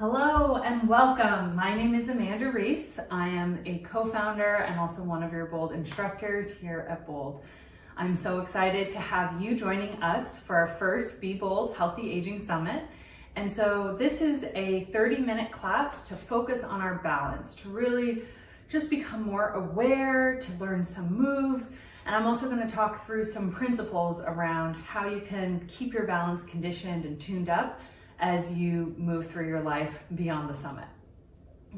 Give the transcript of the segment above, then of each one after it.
Hello and welcome. My name is Amanda Reese. I am a co-founder and also one of your Bold instructors here at Bold. I'm so excited to have you joining us for our first Be Bold Healthy Aging Summit. And so this is a 30-minute class to focus on our balance, to really just become more aware, to learn some moves. And I'm also going to talk through some principles around how you can keep your balance conditioned and tuned up as you move through your life beyond the summit.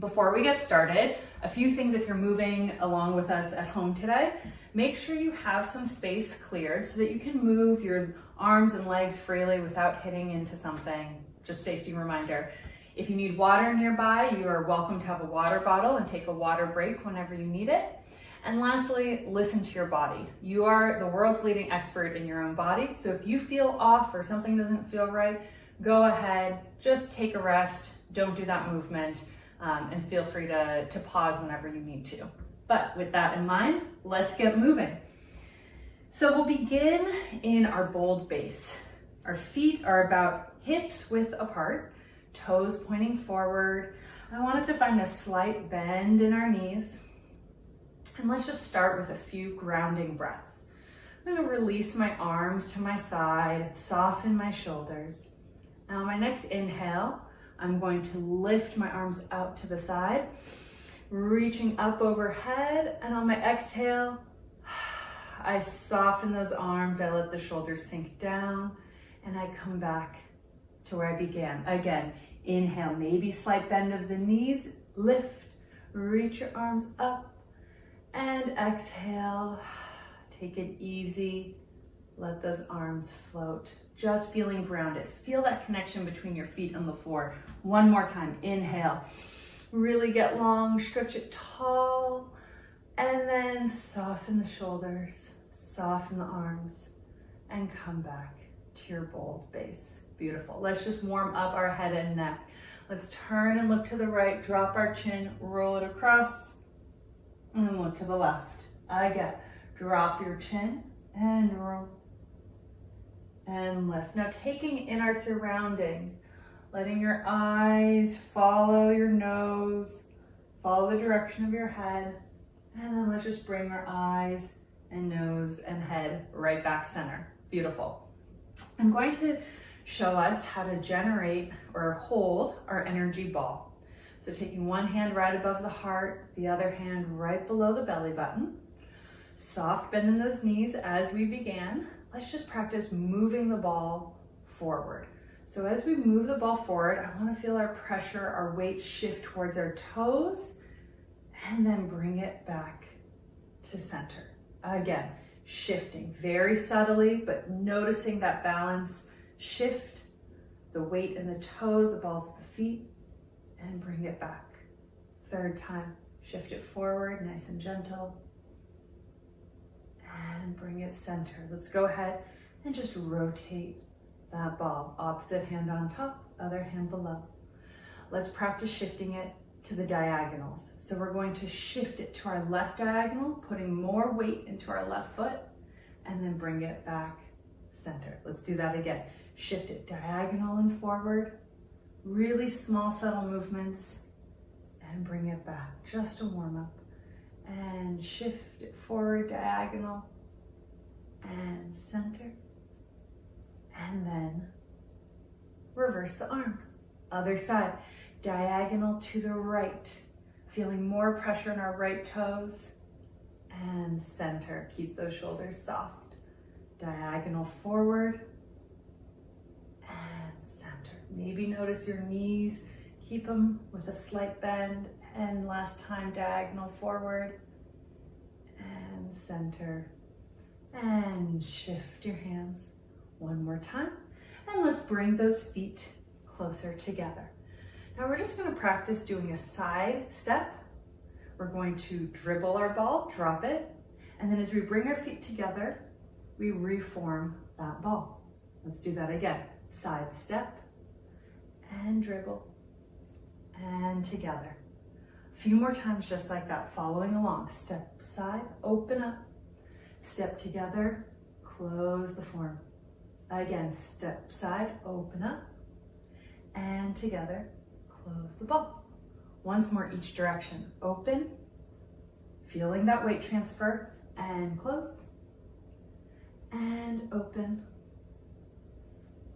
Before we get started, a few things if you're moving along with us at home today. Make sure you have some space cleared so that you can move your arms and legs freely without hitting into something. Just safety reminder. If you need water nearby, you are welcome to have a water bottle and take a water break whenever you need it. And lastly, listen to your body. You are the world's leading expert in your own body. So if you feel off or something doesn't feel right, go ahead, just take a rest, don't do that movement, and feel free to pause whenever you need to. But with that in mind, let's get moving. So we'll begin in our bold base. Our feet are about hips width apart, toes pointing forward. I want us to find a slight bend in our knees. And let's just start with a few grounding breaths. I'm going to release my arms to my side, soften my shoulders. Now on my next inhale, I'm going to lift my arms out to the side, reaching up overhead. And on my exhale, I soften those arms. I let the shoulders sink down and I come back to where I began. Again, inhale, maybe slight bend of the knees, lift, reach your arms up, and exhale, take it easy. Let those arms float. Just feeling grounded. Feel that connection between your feet and the floor. One more time. Inhale. Really get long, stretch it tall, and then soften the shoulders, soften the arms, and come back to your bold base. Beautiful. Let's just warm up our head and neck. Let's turn and look to the right, drop our chin, roll it across, and look to the left. Again, drop your chin and roll. And lift. Now taking in our surroundings, letting your eyes follow your nose, follow the direction of your head, and then let's just bring our eyes and nose and head right back center. Beautiful. I'm going to show us how to generate or hold our energy ball. So taking one hand right above the heart, the other hand right below the belly button. Soft bend in those knees as we began. Let's just practice moving the ball forward. So as we move the ball forward, I want to feel our pressure, our weight shift towards our toes, and then bring it back to center. Again, shifting very subtly, but noticing that balance shift, the weight in the toes, the balls of the feet, and bring it back. Third time, shift it forward, nice and gentle. And bring it center. Let's go ahead and just rotate that ball. Opposite hand on top, other hand below. Let's practice shifting it to the diagonals. So we're going to shift it to our left diagonal, putting more weight into our left foot, and then bring it back center. Let's do that again. Shift it diagonal and forward. Really small, subtle movements, and bring it back. Just a warm up. And shift it forward, diagonal, and center, and then reverse the arms. Other side, diagonal to the right, feeling more pressure in our right toes, and center. Keep those shoulders soft. Diagonal forward, and center. Maybe notice your knees, keep them with a slight bend. And last time, diagonal forward and center. And shift your hands one more time. And let's bring those feet closer together. Now we're just going to practice doing a side step. We're going to dribble our ball, drop it. And then as we bring our feet together, we reform that ball. Let's do that again. Side step and dribble and together. Few more times just like that, following along. Step side, open up, step together, close the form. Again, step side, open up, and together, close the ball. Once more each direction. Open, feeling that weight transfer, and close, and open,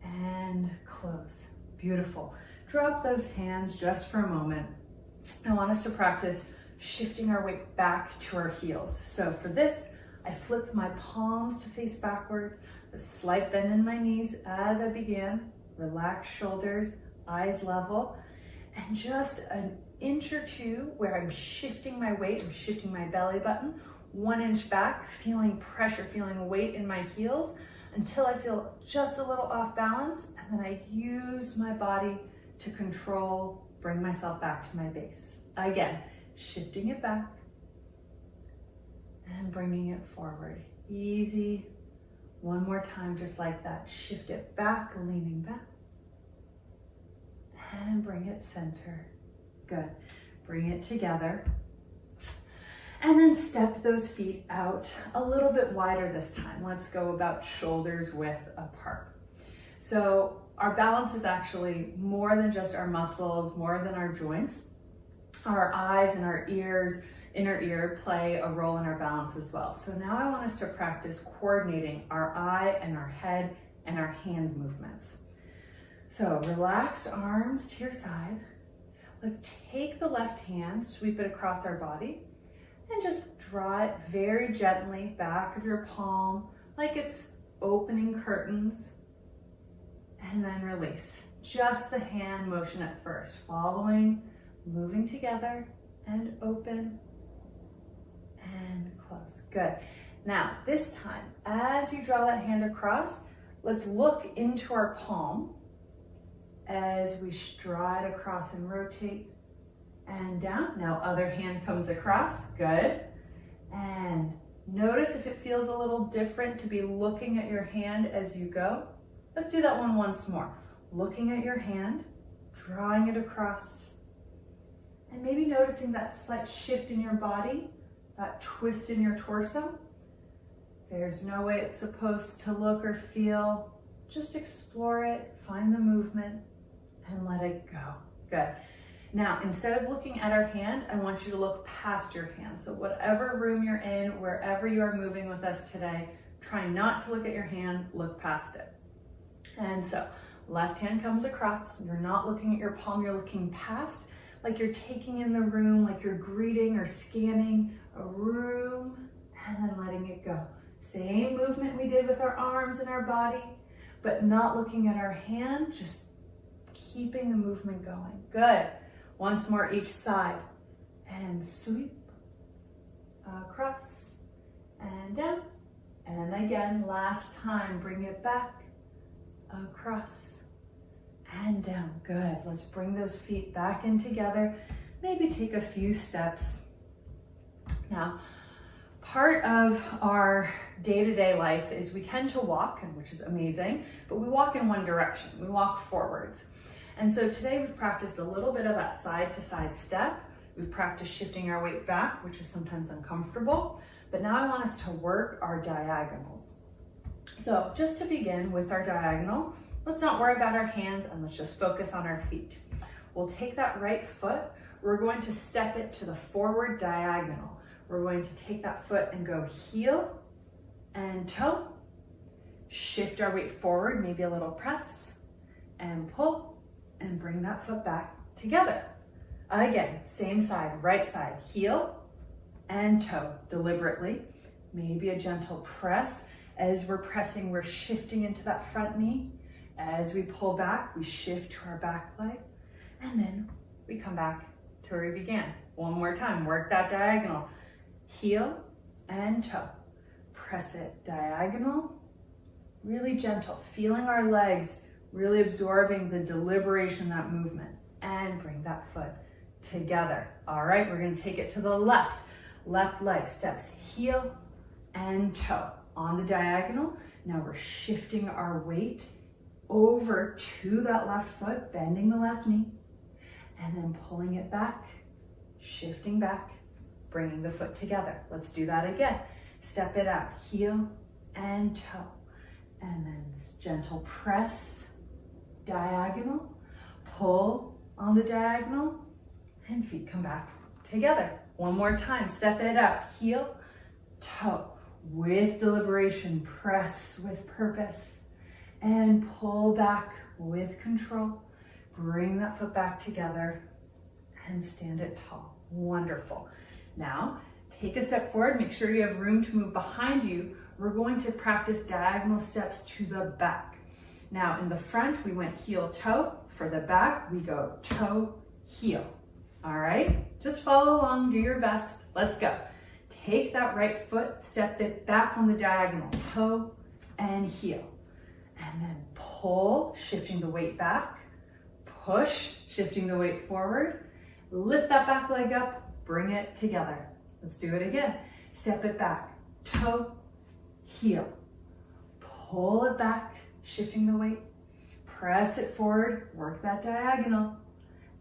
and close. Beautiful. Drop those hands just for a moment. I want us to practice shifting our weight back to our heels. So for this, I flip my palms to face backwards, a slight bend in my knees as I begin, relax shoulders, eyes level, and just an inch or two where I'm shifting my weight, I'm shifting my belly button, 1 inch back, feeling pressure, feeling weight in my heels until I feel just a little off balance, and then I use my body to control, bring myself back to my base. Again, shifting it back and bringing it forward. Easy. One more time, just like that. Shift it back, leaning back. And bring it center. Good. Bring it together. And then step those feet out a little bit wider this time. Let's go about shoulders width apart. So our balance is actually more than just our muscles, more than our joints. Our eyes and our ears, inner ear, play a role in our balance as well. So now I want us to practice coordinating our eye and our head and our hand movements. So relaxed arms to your side. Let's take the left hand, sweep it across our body, and just draw it very gently back of your palm, like it's opening curtains, and then release. Just the hand motion at first, following, moving together, and open, and close. Good. Now, this time, as you draw that hand across, let's look into our palm as we draw it across and rotate and down. Now, other hand comes across. Good. And notice if it feels a little different to be looking at your hand as you go. Let's do that one once more. Looking at your hand, drawing it across, and maybe noticing that slight shift in your body, that twist in your torso. There's no way it's supposed to look or feel. Just explore it, find the movement, and let it go. Good. Now, instead of looking at our hand, I want you to look past your hand. So whatever room you're in, wherever you are moving with us today, try not to look at your hand, look past it. And so, left hand comes across, you're not looking at your palm, you're looking past, like you're taking in the room, like you're greeting or scanning a room, and then letting it go. Same movement we did with our arms and our body, but not looking at our hand, just keeping the movement going. Good. Once more each side. And sweep across and down. And again, last time, bring it back, across and down. Good. Let's bring those feet back in together. Maybe take a few steps. Now, part of our day-to-day life is we tend to walk, which is amazing, but we walk in one direction. We walk forwards. And so today we've practiced a little bit of that side-to-side step. We've practiced shifting our weight back, which is sometimes uncomfortable. But now I want us to work our diagonals. So just to begin with our diagonal, let's not worry about our hands and let's just focus on our feet. We'll take that right foot. We're going to step it to the forward diagonal. We're going to take that foot and go heel and toe. Shift our weight forward, maybe a little press, and pull, and bring that foot back together. Again, same side, right side, heel and toe, deliberately. Maybe a gentle press. As we're pressing, we're shifting into that front knee. As we pull back, we shift to our back leg, and then we come back to where we began. One more time, work that diagonal. Heel and toe. Press it diagonal, really gentle, feeling our legs really absorbing the deliberation, that movement, and bring that foot together. All right, we're gonna take it to the left. Left leg steps heel and toe on the diagonal. Now we're shifting our weight over to that left foot, bending the left knee, and then pulling it back, shifting back, bringing the foot together. Let's do that again. Step it out, heel and toe, and then gentle press, diagonal, pull on the diagonal, and feet come back together. One more time, step it out, heel, toe, with deliberation, press with purpose, and pull back with control. Bring that foot back together and stand it tall. Wonderful. Now, take a step forward, make sure you have room to move behind you. We're going to practice diagonal steps to the back. Now, in the front, we went heel, toe. For the back, we go toe, heel. All right, just follow along, do your best. Let's go. Take that right foot, step it back on the diagonal, toe and heel. And then pull, shifting the weight back. Push, shifting the weight forward. Lift that back leg up, bring it together. Let's do it again. Step it back, toe, heel. Pull it back, shifting the weight. Press it forward, work that diagonal,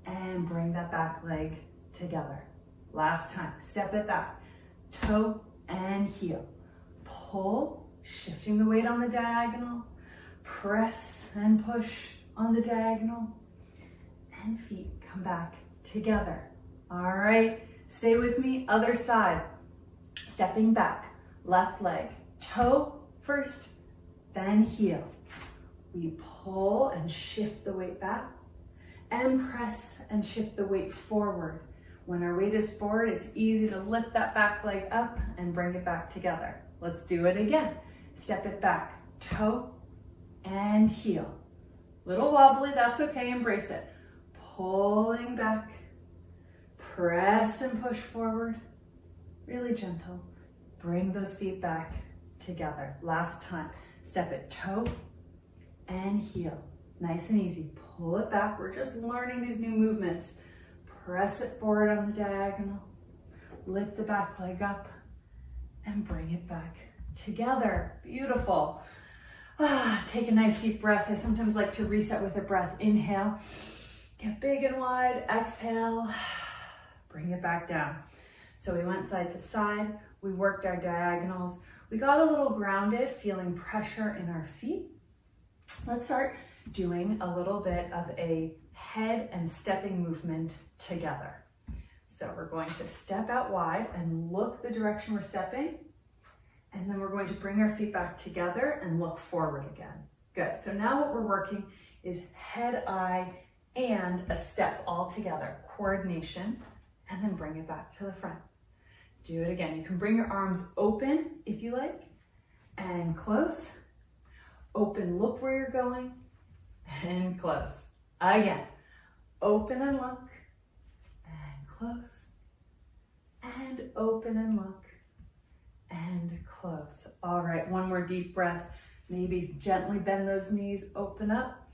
and bring that back leg together. Last time, step it back, toe and heel. Pull, shifting the weight on the diagonal. Press and push on the diagonal, and feet come back together. All right, stay with me, other side. Stepping back, left leg, toe first, then heel. We pull and shift the weight back, and press and shift the weight forward. When our weight is forward, it's easy to lift that back leg up and bring it back together. Let's do it again. Step it back, toe and heel. Little wobbly, that's okay, embrace it. Pulling back, press and push forward. Really gentle. Bring those feet back together. Last time, step it, toe and heel. Nice and easy. Pull it back. We're just learning these new movements. Press it forward on the diagonal. Lift the back leg up and bring it back together. Beautiful. Take a nice deep breath. I sometimes like to reset with a breath. Inhale, get big and wide. Exhale, bring it back down. So we went side to side. We worked our diagonals. We got a little grounded, feeling pressure in our feet. Let's start doing a little bit of a head and stepping movement together. So we're going to step out wide and look the direction we're stepping. And then we're going to bring our feet back together and look forward again. Good. So now what we're working is head, eye, and a step all together. Coordination, and then bring it back to the front. Do it again. You can bring your arms open if you like, and close. Open, look where you're going, and close. Again, open and look, and close, and open and look, and close. All right, one more deep breath. Maybe gently bend those knees, open up,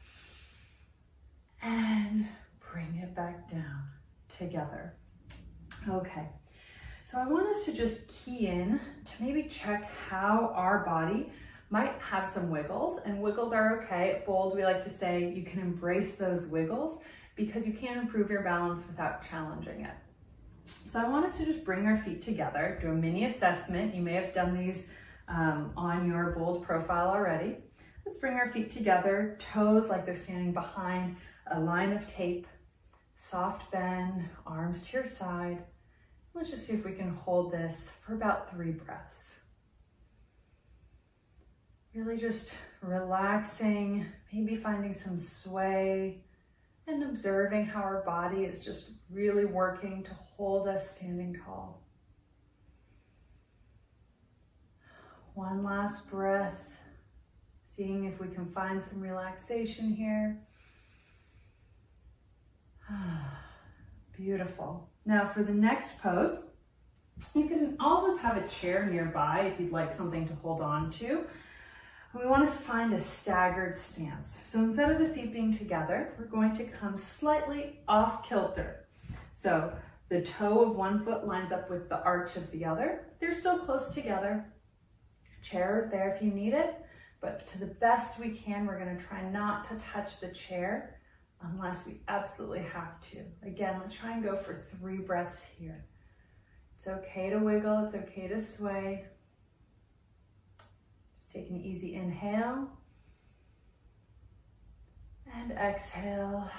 and bring it back down together. Okay, so I want us to just key in to maybe check how our body might have some wiggles, and wiggles are okay. At Bold, we like to say you can embrace those wiggles because you can't improve your balance without challenging it. So I want us to just bring our feet together, do a mini assessment. You may have done these on your Bold profile already. Let's bring our feet together, toes like they're standing behind a line of tape, soft bend, arms to your side. Let's just see if we can hold this for about 3 breaths. Really just relaxing, maybe finding some sway, and observing how our body is just really working to hold us standing tall. One last breath, seeing if we can find some relaxation here. Beautiful. Now for the next pose, you can always have a chair nearby if you'd like something to hold on to. We want to find a staggered stance. So instead of the feet being together, we're going to come slightly off kilter. So the toe of one foot lines up with the arch of the other. They're still close together. Chair is there if you need it, but to the best we can, we're going to try not to touch the chair unless we absolutely have to. Again, let's try and go for 3 breaths here. It's okay to wiggle, it's okay to sway. Take an easy inhale and exhale.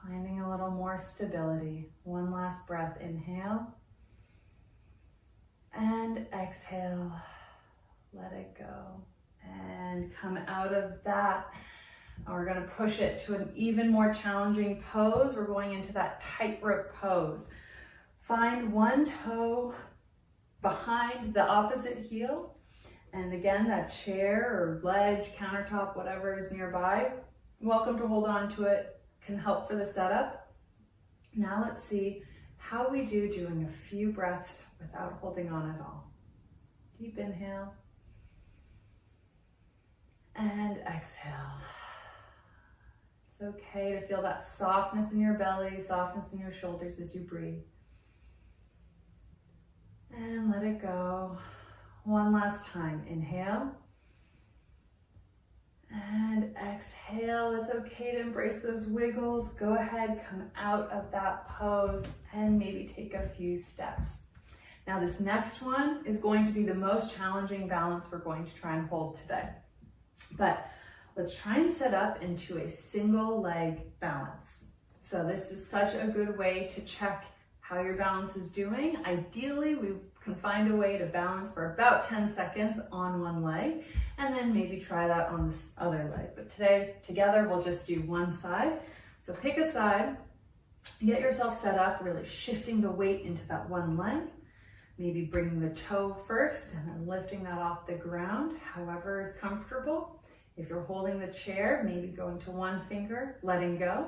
Finding a little more stability. One last breath, inhale. And exhale, let it go. And come out of that. And we're gonna push it to an even more challenging pose. We're going into that tightrope pose. Find one toe behind the opposite heel. And again, that chair or ledge, countertop, whatever is nearby, welcome to hold on to it, can help for the setup. Now let's see how we do doing a few breaths without holding on at all. Deep inhale and exhale. It's okay to feel that softness in your belly, softness in your shoulders as you breathe. And let it go. One last time, inhale. And exhale. It's okay to embrace those wiggles. Go ahead, come out of that pose and maybe take a few steps. Now this next one is going to be the most challenging balance we're going to try and hold today. But let's try and set up into a single leg balance. So this is such a good way to check how your balance is doing. Ideally, we can find a way to balance for about 10 seconds on one leg and then maybe try that on this other leg. But today, together, we'll just do one side. So pick a side, get yourself set up, really shifting the weight into that one leg. Maybe bringing the toe first and then lifting that off the ground, however is comfortable. If you're holding the chair, maybe going to one finger, letting go,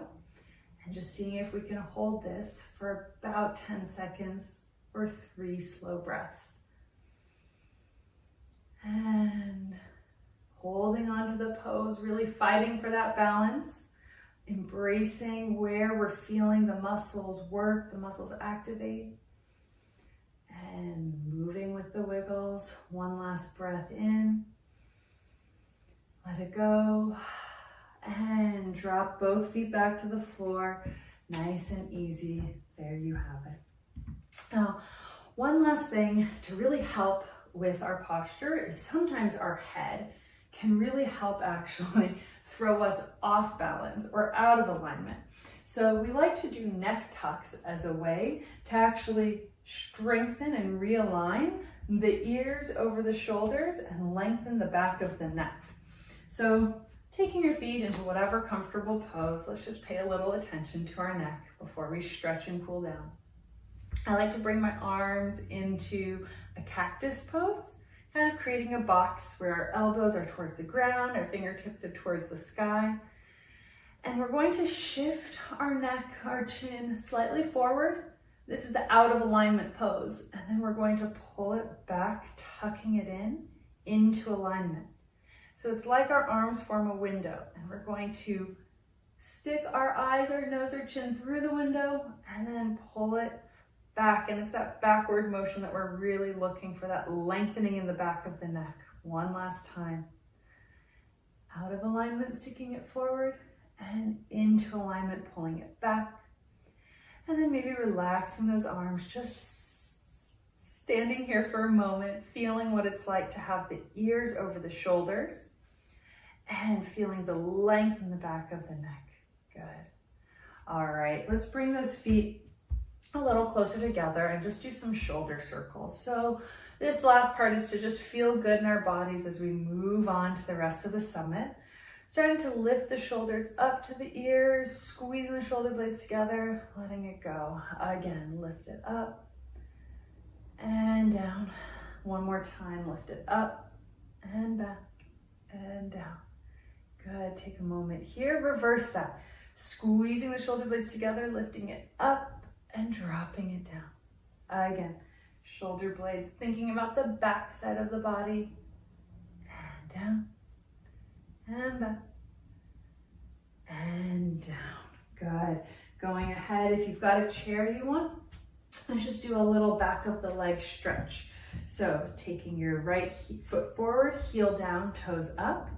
and just seeing if we can hold this for about 10 seconds or 3 slow breaths. And holding on to the pose, really fighting for that balance, embracing where we're feeling the muscles work, the muscles activate, and moving with the wiggles. One last breath in, let it go, and drop both feet back to the floor, nice and easy. There you have it. Now, one last thing to really help with our posture is sometimes our head can really help actually throw us off balance or out of alignment. So we like to do neck tucks as a way to actually strengthen and realign the ears over the shoulders and lengthen the back of the neck. So taking your feet into whatever comfortable pose, let's just pay a little attention to our neck before we stretch and cool down. I like to bring my arms into a cactus pose, kind of creating a box where our elbows are towards the ground, our fingertips are towards the sky. And we're going to shift our neck, our chin slightly forward. This is the out of alignment pose. And then we're going to pull it back, tucking it in into alignment. So it's like our arms form a window, and we're going to stick our eyes, our nose, our chin through the window and then pull it back. And it's that backward motion that we're really looking for, that lengthening in the back of the neck. One last time. Out of alignment, sticking it forward, and into alignment, pulling it back. And then maybe relaxing those arms, just standing here for a moment, feeling what it's like to have the ears over the shoulders and feeling the length in the back of the neck. Good. All right, let's bring those feet a little closer together and just do some shoulder circles. So this last part is to just feel good in our bodies as we move on to the rest of the summit. Starting to lift the shoulders up to the ears, squeezing the shoulder blades together, letting it go. Again, lift it up and down. One more time, lift it up and back and down. Good, take a moment here, reverse that. Squeezing the shoulder blades together, lifting it up and dropping it down. Again, shoulder blades, thinking about the back side of the body, and down, and back, and down. Good. Going ahead, if you've got a chair you want, let's just do a little back of the leg stretch. So taking your right foot forward, heel down, toes up,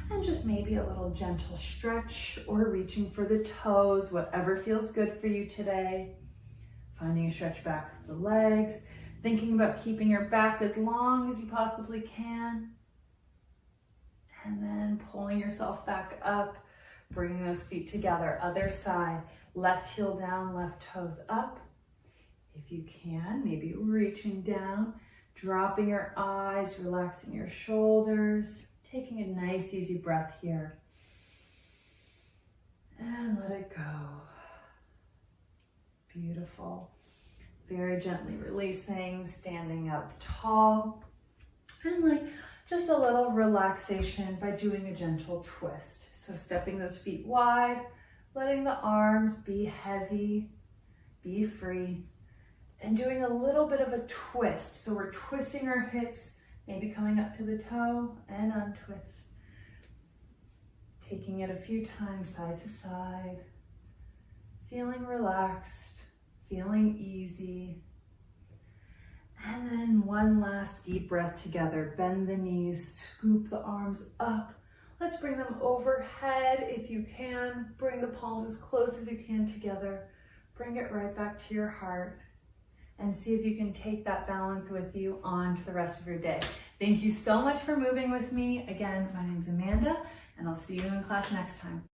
and just maybe a little gentle stretch or reaching for the toes, whatever feels good for you today. Finding a stretch back of the legs, thinking about keeping your back as long as you possibly can. And then pulling yourself back up, Bringing those feet together. Other side. Left heel down, left toes up. If you can, maybe reaching down, dropping your eyes, relaxing your shoulders, taking a nice easy breath here. And let it go. Beautiful. Very gently releasing, standing up tall. And like just a little relaxation by doing a gentle twist. So stepping those feet wide, letting the arms be heavy, be free, and doing a little bit of a twist. So we're twisting our hips, maybe coming up to the toe and untwist. Taking it a few times side to side, feeling relaxed, feeling easy. And then one last deep breath together. Bend the knees, scoop the arms up. Let's bring them overhead if you can. Bring the palms as close as you can together. Bring it right back to your heart. And see if you can take that balance with you on to the rest of your day. Thank you so much for moving with me. Again, my name's Amanda, and I'll see you in class next time.